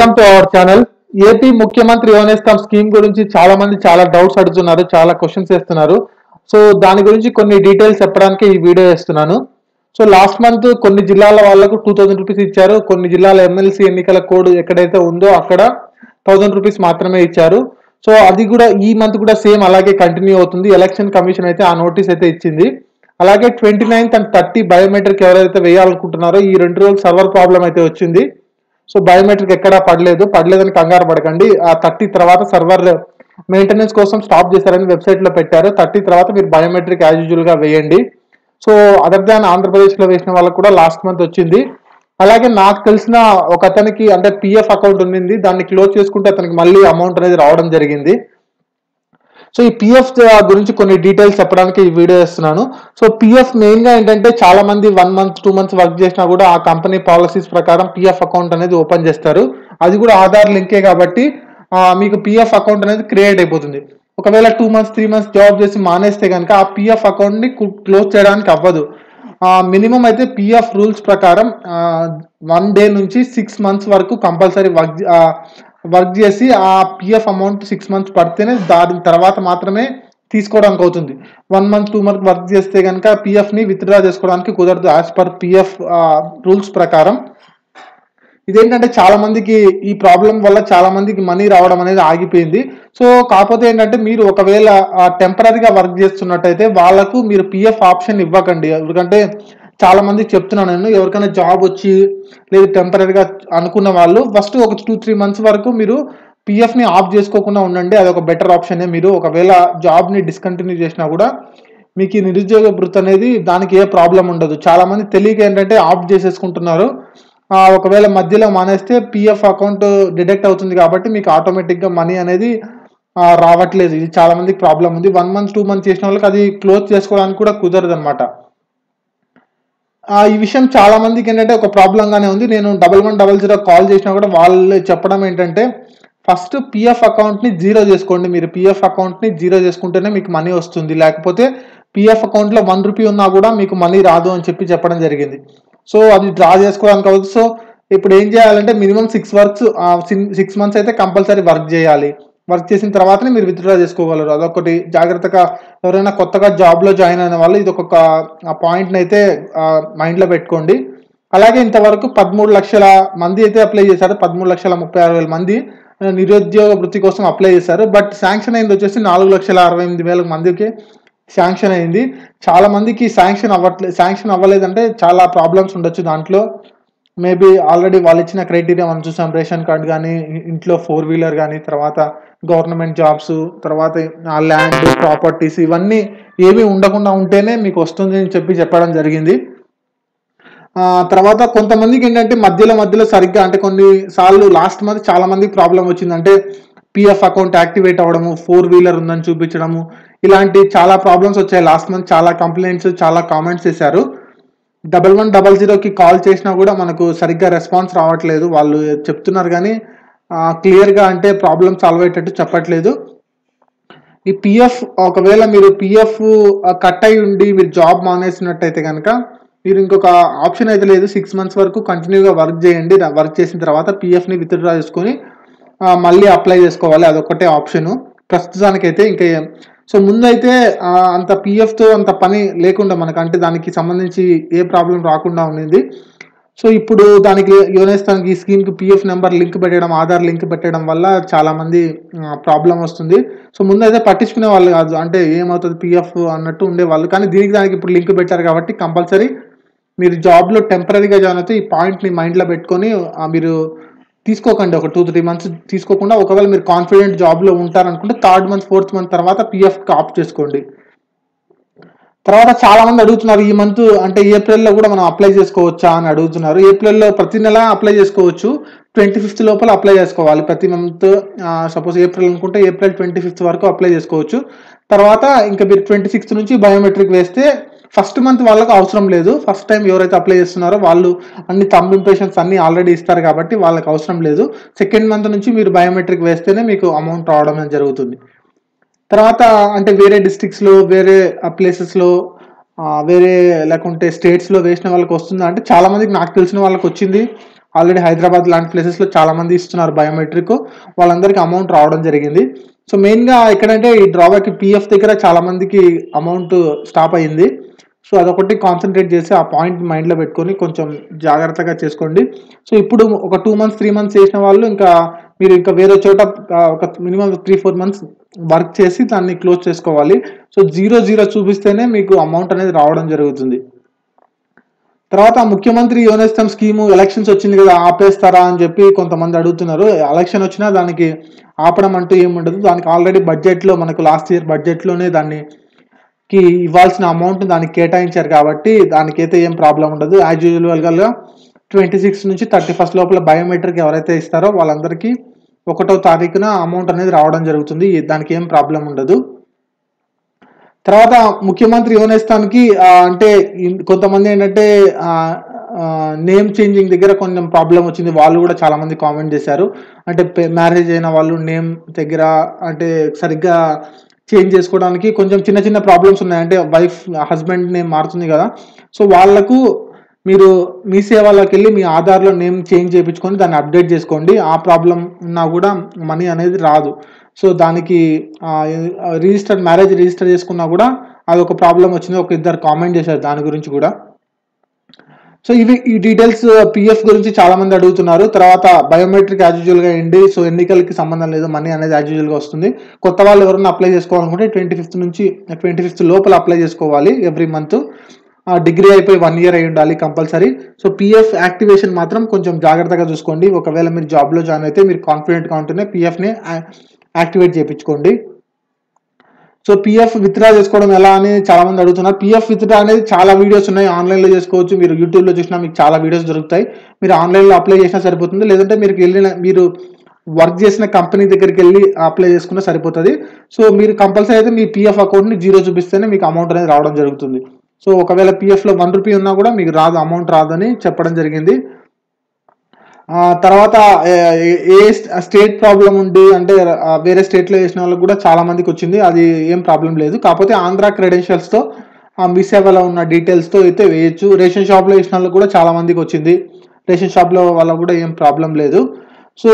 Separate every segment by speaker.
Speaker 1: Welcome to our channel. AP ముఖ్యమంత్రి Yuvanestham scheme గురించి చాలా మంది చాలా డౌట్స్ అడుగుతున్నారు, చాలా క్వశ్చన్స్ వేస్తున్నారు. సో దాని గురించి కొన్ని డీటెయిల్స్ చెప్పడానికి ఈ వీడియో చేస్తున్నాను. సో లాస్ట్ మంత్ కొన్ని జిల్లాల వాళ్ళకు 2000 రూపీస్ ఇచ్చారు. కొన్ని జిల్లాల ఎమ్మెల్సీ ఎన్నికల కోడ్ ఎక్కడైతే ఉందో అక్కడ 1000 రూపీస్ మాత్రమే ఇచ్చారు. సో అది కూడా ఈ మంత్ కూడా సేమ్ అలాగే కంటిన్యూ అవుతుంది. ఎలక్షన్ కమిషన్ అయితే ఆ నోటీస్ అయితే ఇచ్చింది. అలాగే 29th and 30 బయోమెట్రిక్ ఎవరైతే వేయాలనుకుంటున్నారో ఈ 2 రోజులు సర్వర్ ప్రాబ్లం అయితే వచ్చింది. సో బయోమెట్రిక్ ఎక్కడా పడలేదని కంగారు పడకండి. ఆ 30 తర్వాత సర్వర్ మెయింటెనెన్స్ కోసం స్టాప్ చేశారని వెబ్సైట్ లో పెట్టారు. 30 తర్వాత మీరు బయోమెట్రిక్ యాజ్ యూజువల్ గా వేయండి. సో అదర్ దాన్ ఆంధ్రప్రదేశ్ లో వేసిన వాళ్ళకు కూడా లాస్ట్ మంత్ వచ్చింది. అలాగే నాకు తెలిసిన ఒక అతనికి అంటే పిఎఫ్ అకౌంట్ ఉంది, దాన్ని క్లోజ్ చేసుకుంటే అతనికి మళ్ళీ అమౌంట్ అనేది రావడం జరిగింది. సో ఈ పిఎఫ్ గురించి కొన్ని డీటెయిల్స్ చెప్పడానికి ఈ వీడియో చేస్తున్నాను. సో పిఎఫ్ మెయిన్ గా ఏంటంటే చాలా మంది 1 month 2 months వర్క్ చేసినా కూడా ఆ కంపెనీ పాలసీస్ ప్రకారం పిఎఫ్ అకౌంట్ అనేది ఓపెన్ చేస్తారు. అది కూడా ఆధార్ లింకే కాబట్టి మీకు పిఎఫ్ అకౌంట్ అనేది క్రియేట్ అయిపోతుంది. ఒకవేళ 2 months 3 months జాబ్ చేసి మానేస్తే కనుక ఆ పిఎఫ్ అకౌంట్ ని క్లోజ్ చేయడానికి అవ్వదు. మినిమం అయితే పిఎఫ్ రూల్స్ ప్రకారం 1 day నుంచి 6 months వరకు కంపల్సరీ వర్క్ చేసి ఆ పిఎఫ్ అమౌంట్ 6 months పడితేనే దాని తర్వాత మాత్రమే తీసుకోవడానికి అవుతుంది. 1 month 2 months వర్క్ చేస్తే కనుక పిఎఫ్ ని విత్డ్రా చేసుకోవడానికి కుదరదు యాజ్ పర్ పిఎఫ్ రూల్స్ ప్రకారం. ఇదేంటంటే చాలా మందికి ఈ ప్రాబ్లం వల్ల చాలా మందికి మనీ రావడం అనేది ఆగిపోయింది. సో కాకపోతే ఏంటంటే మీరు ఒకవేళ టెంపరీగా వర్క్ చేస్తున్నట్టయితే వాళ్ళకు మీరు పిఎఫ్ ఆప్షన్ ఇవ్వకండి. ఎందుకంటే చాలా మందికి చెప్తున్నాను నేను, ఎవరికైనా జాబ్ వచ్చి లేదు టెంపరీగా అనుకున్న వాళ్ళు ఫస్ట్ ఒక 2-3 months వరకు మీరు పిఎఫ్ ని ఆఫ్ చేసుకోకుండా ఉండండి. అది ఒక బెటర్ ఆప్షనే. మీరు ఒకవేళ జాబ్ ని డిస్కంటిన్యూ చేసినా కూడా మీకు ఈ నిరుద్యోగ భృతి అనేది దానికి ఏ ప్రాబ్లం ఉండదు. చాలా మంది తెలియక ఏంటంటే ఆఫ్ చేసేసుకుంటున్నారు. ఒకవేళ మధ్యలో మానేస్తే పిఎఫ్ అకౌంట్ డిడక్ట్ అవుతుంది కాబట్టి మీకు ఆటోమేటిక్ గా మనీ అనేది రావట్లేదు. ఇది చాలా మందికి ప్రాబ్లం ఉంది. 1 month 2 months చేసిన వాళ్ళకి అది క్లోజ్ చేసుకోవడానికి కూడా కుదరదు అనమాట. ఈ విషయం చాలా మందికి ఏంటంటే ఒక ప్రాబ్లం గానే ఉంది. నేను 1100 కాల్ చేసినా కూడా వాళ్ళు చెప్పడం ఏంటంటే ఫస్ట్ పిఎఫ్ అకౌంట్ ని జీరో చేసుకోండి. మీరు పిఎఫ్ అకౌంట్ ని జీరో చేసుకుంటేనే మీకు మనీ వస్తుంది, లేకపోతే పిఎఫ్ అకౌంట్ లో 1 రూపీ ఉన్నా కూడా మీకు మనీ రాదు అని చెప్పడం జరిగింది. సో అది డ్రా చేసుకోవడానికి అవుతుంది. సో ఇప్పుడు ఏం చేయాలంటే మినిమం 6 months అయితే కంపల్సరీ వర్క్ చేయాలి. వర్క్ చేసిన తర్వాతనే మీరు విత్డ్రా చేసుకోగలరు. అదొకటి జాగ్రత్తగా ఎవరైనా కొత్తగా జాబ్ లో జాయిన్ అయిన వాళ్ళు ఇది ఒక పాయింట్ అయితే మైండ్ లో పెట్టుకోండి. అలాగే ఇంతవరకు 13 లక్షల మంది అయితే అప్లై చేశారు. 13,36,000 మంది నిరుద్యోగ వృత్తి కోసం అప్లై చేశారు. బట్ శాంక్షన్ అయింది వచ్చేసి 4,68,000 మందికి శాంక్షన్ అయింది. చాలా మందికి శాంక్షన్ అవ్వలేదంటే చాలా ప్రాబ్లమ్స్ ఉండొచ్చు. దాంట్లో మేబీ ఆల్రెడీ వాళ్ళు ఇచ్చిన క్రైటీరియా మనం చూసాం, రేషన్ కార్డ్ కానీ, ఇంట్లో 4-wheeler కానీ, తర్వాత గవర్నమెంట్ జాబ్స్, తర్వాత ల్యాండ్ ప్రాపర్టీస్ ఇవన్నీ ఏమీ ఉండకుండా ఉంటేనే మీకు వస్తుంది అని చెప్పడం జరిగింది. తర్వాత కొంతమందికి ఏంటంటే మధ్యలో సరిగ్గా అంటే కొన్నిసార్లు లాస్ట్ మంత్ చాలా మందికి ప్రాబ్లం వచ్చిందంటే పిఎఫ్ అకౌంట్ యాక్టివేట్ అవ్వడము, 4-wheeler ఉందని చూపించడము, ఇలాంటి చాలా ప్రాబ్లమ్స్ వచ్చాయి. లాస్ట్ మంత్ చాలా కంప్లైంట్స్, చాలా కామెంట్స్ చేశారు. 1100కి కాల్ చేసినా కూడా మనకు సరిగ్గా రెస్పాన్స్ రావట్లేదు. వాళ్ళు చెప్తున్నారు కానీ క్లియర్గా అంటే ప్రాబ్లమ్ సాల్వ్ అయ్యేటట్టు చెప్పట్లేదు. ఈ పిఎఫ్ ఒకవేళ మీరు పిఎఫ్ కట్ అయి ఉండి మీరు జాబ్ మానేసినట్టయితే కనుక మీరు ఇంకొక ఆప్షన్ అయితే లేదు. 6 months వరకు కంటిన్యూగా వర్క్ చేయండి. వర్క్ చేసిన తర్వాత పిఎఫ్ ని విత్డ్రా చేసుకొని మళ్ళీ అప్లై చేసుకోవాలి. అదొకటే ఆప్షన్ ప్రస్తుతానికైతే. ఇంకా సో ముందైతే అంత పిఎఫ్ తో అంత పని లేకుండా మనకు అంటే దానికి సంబంధించి ఏ ప్రాబ్లం రాకుండా ఉండింది. సో ఇప్పుడు దానికి యువనేస్తానికి ఈ స్కీమ్ కి పిఎఫ్ నెంబర్ లింక్ పెట్టడం, ఆధార్ లింక్ పెట్టడం వల్ల చాలా మంది ప్రాబ్లం వస్తుంది. సో ముందైతే పట్టించుకునే వాళ్ళు కాదు, అంటే ఏమవుతుంది పిఎఫ్ అన్నట్టు ఉండేవాళ్ళు. కానీ దానికి ఇప్పుడు లింక్ పెట్టారు కాబట్టి కంపల్సరీ మీరు జాబ్ లో టెంపరీగా జాయిన్ అయితే ఈ పాయింట్ ని మైండ్ లో పెట్టుకొని మీరు తీసుకోకండి. ఒక 2-3 months తీసుకోకుండా ఒకవేళ మీరు కాన్ఫిడెంట్ జాబ్ లో ఉంటారనుకుంటే 3rd month 4th month తర్వాత పిఎఫ్ ఆఫ్ చేసుకోండి. తర్వాత చాలా మంది అడుగుతున్నారు ఈ మంత్ అంటే ఏప్రిల్లో కూడా మనం అప్లై చేసుకోవచ్చా అని అడుగుతున్నారు. ఏప్రిల్లో ప్రతి నెల అప్లై చేసుకోవచ్చు. 25th లోపల అప్లై చేసుకోవాలి. ప్రతి మంత్ సపోజ్ ఏప్రిల్ అనుకుంటే ఏప్రిల్ 25th వరకు అప్లై చేసుకోవచ్చు. తర్వాత ఇంకా మీరు 26th నుంచి బయోమెట్రిక్ వేస్తే ఫస్ట్ మంత్ వాళ్ళకి అవసరం లేదు. ఫస్ట్ టైం ఎవరైతే అప్లై చేస్తున్నారో వాళ్ళు అన్ని థంబ్ ఇంప్రెషన్స్ అన్ని ఆల్రెడీ ఇస్తారు కాబట్టి వాళ్ళకి అవసరం లేదు. 2nd month నుంచి మీరు బయోమెట్రిక్ వేస్తేనే మీకు అమౌంట్ రావడం జరుగుతుంది. తర్వాత అంటే వేరే డిస్ట్రిక్ట్స్లో, వేరే ప్లేసెస్లో, వేరే లేకుంటే స్టేట్స్లో వేసిన వాళ్ళకి వస్తుందా అంటే చాలా మందికి నాకు తెలిసిన వాళ్ళకి వచ్చింది. ఆల్రెడీ హైదరాబాద్ లాంటి ప్లేసెస్లో చాలా మంది ఇస్తున్నారు బయోమెట్రిక్, వాళ్ళందరికీ అమౌంట్ రావడం జరిగింది. సో మెయిన్గా ఎక్కడంటే ఈ డ్రాబ్యాక్ పిఎఫ్ దగ్గర చాలా మందికి అమౌంట్ స్టాప్ అయ్యింది. సో అదొకటి కాన్సన్ట్రేట్ చేసి ఆ పాయింట్ మైండ్లో పెట్టుకొని కొంచెం జాగ్రత్తగా చేసుకోండి. సో ఇప్పుడు ఒక 2 months 3 months చేసిన వాళ్ళు ఇంకా మీరు ఇంకా వేరే చోట ఒక మినిమం 3-4 months వర్క్ చేసి దాన్ని క్లోజ్ చేసుకోవాలి. సో 0 చూపిస్తేనే మీకు అమౌంట్ అనేది రావడం జరుగుతుంది. తర్వాత ముఖ్యమంత్రి యోనేస్తం స్కీము ఎలక్షన్స్ వచ్చింది కదా, ఆపేస్తారా అని చెప్పి కొంతమంది అడుగుతున్నారు. ఎలక్షన్ వచ్చినా దానికి ఆపడం అంటూ ఏముండదు. దానికి ఆల్రెడీ బడ్జెట్లో మనకు లాస్ట్ ఇయర్ బడ్జెట్లోనే దానికి ఇవ్వాల్సిన అమౌంట్ దానికి కేటాయించారు కాబట్టి దానికైతే ఏం ప్రాబ్లం ఉండదు. యాజ్ యూజువల్గా 26 నుంచి 31 లోపల బయోమెట్రిక్ ఎవరైతే ఇస్తారో వాళ్ళందరికీ 1వ తారీఖున అమౌంట్ అనేది రావడం జరుగుతుంది. దానికి ఏం ప్రాబ్లం ఉండదు. తర్వాత ముఖ్యమంత్రి యోనేస్తానికి అంటే కొంతమంది ఏంటంటే నేమ్ చేంజింగ్ దగ్గర కొంచెం ప్రాబ్లం వచ్చింది. వాళ్ళు కూడా చాలా మంది కామెంట్ చేశారు. అంటే మ్యారేజ్ అయిన వాళ్ళు నేమ్ దగ్గర అంటే సరిగ్గా చేంజ్ చేసుకోవడానికి కొంచెం చిన్న చిన్న ప్రాబ్లమ్స్ ఉన్నాయి. అంటే వైఫ్ హస్బెండ్ నేమ్ మారుతుంది కదా, సో వాళ్ళకు మీరు మీ సేవలోకి వెళ్ళి మీ ఆధార్లో నేమ్ చేంజ్ చేయించుకొని దాన్ని అప్డేట్ చేసుకోండి. ఆ ప్రాబ్లం ఉన్నా కూడా మనీ అనేది రాదు. సో దానికి మ్యారేజ్ రిజిస్టర్ చేసుకున్నా కూడా అది ఒక ప్రాబ్లం వచ్చింది. ఒక ఇద్దరు కామెంట్ చేశారు దాని గురించి కూడా. సో ఈ డీటెయిల్స్ పిఎఫ్ గురించి చాలా మంది అడుగుతున్నారు. తర్వాత బయోమెట్రిక్ యాజ్ యూజువల్గా ఏంటి, సో ఎన్నికలకి సంబంధం లేదు, మనీ అనేది యాజ్ యూజువల్గా వస్తుంది. కొత్త వాళ్ళు ఎవరైనా అప్లై చేసుకోవాలనుకుంటే 25th లోపల అప్లై చేసుకోవాలి. ఎవ్రీ మంత్ డిగ్రీ అయిపోయి 1 year అయి ఉండాలి కంపల్సరీ. సో పిఎఫ్ యాక్టివేషన్ మాత్రం కొంచెం జాగ్రత్తగా చూసుకోండి. ఒకవేళ మీరు జాబ్లో జాయిన్ అయితే మీరు కాన్ఫిడెంట్గా ఉంటేనే పిఎఫ్ని యాక్టివేట్ చేయించుకోండి. సో పిఎఫ్ విత్డ్రా చేసుకోవడం ఎలా అని చాలా మంది అడుగుతున్నారు. పిఎఫ్ విత్డ్రా అనేది చాలా వీడియోస్ ఉన్నాయి, ఆన్లైన్లో చేసుకోవచ్చు. మీరు యూట్యూబ్లో చూసినా మీకు చాలా వీడియోస్ దొరుకుతాయి. మీరు ఆన్లైన్లో అప్లై చేసినా సరిపోతుంది, లేదంటే మీరు వర్క్ చేసిన కంపెనీ దగ్గరికి వెళ్ళి అప్లై చేసుకున్నా సరిపోతుంది. సో మీరు కంపల్సరీ అయితే మీ పిఎఫ్ అకౌంట్ని 0 చూపిస్తేనే మీకు అమౌంట్ అనేది రావడం జరుగుతుంది. సో ఒకవేళ పిఎఫ్లో 1 రూపీ ఉన్నా కూడా మీకు రాదు, అమౌంట్ రాదని చెప్పడం జరిగింది. తర్వాత ఏ స్టేట్ ప్రాబ్లం ఉండి అంటే వేరే స్టేట్లో వేసిన వాళ్ళకి కూడా చాలా మందికి వచ్చింది. అది ఏం ప్రాబ్లం లేదు. కాకపోతే ఆంధ్ర క్రెడెన్షియల్స్తో మీ సేవలో ఉన్న డీటెయిల్స్తో అయితే వేయచ్చు. రేషన్ షాప్లో వేసిన వాళ్ళకి కూడా చాలా మందికి వచ్చింది. రేషన్ షాప్లో వాళ్ళకు కూడా ఏం ప్రాబ్లం లేదు. సో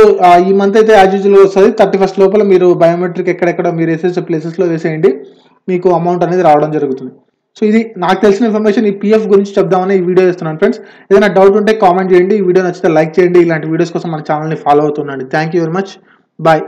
Speaker 1: ఈ మంత్ అయితే యాజ్ యూజువల్గా వస్తుంది. 31st లోపల మీరు బయోమెట్రిక్ ఎక్కడెక్కడ మీరు వేసేసే ప్లేసెస్లో వేసేయండి, మీకు అమౌంట్ అనేది రావడం జరుగుతుంది. సో ఇది నాకు తెలిసిన ఇన్ఫర్మేషన్. ఈ పిఎఫ్ గురించి చెప్దామని ఈ వీడియో చేస్తున్నాను ఫ్రెండ్స్. ఏదైనా డౌట్ ఉంటే కామెంట్ చేయండి. ఈ వీడియో నచ్చితే లైక్ చేయండి. ఇలాంటి వీడియోస్ కోసం మన ఛానల్ని ఫాలో అవుతుండండి. Thank you very much. Bye.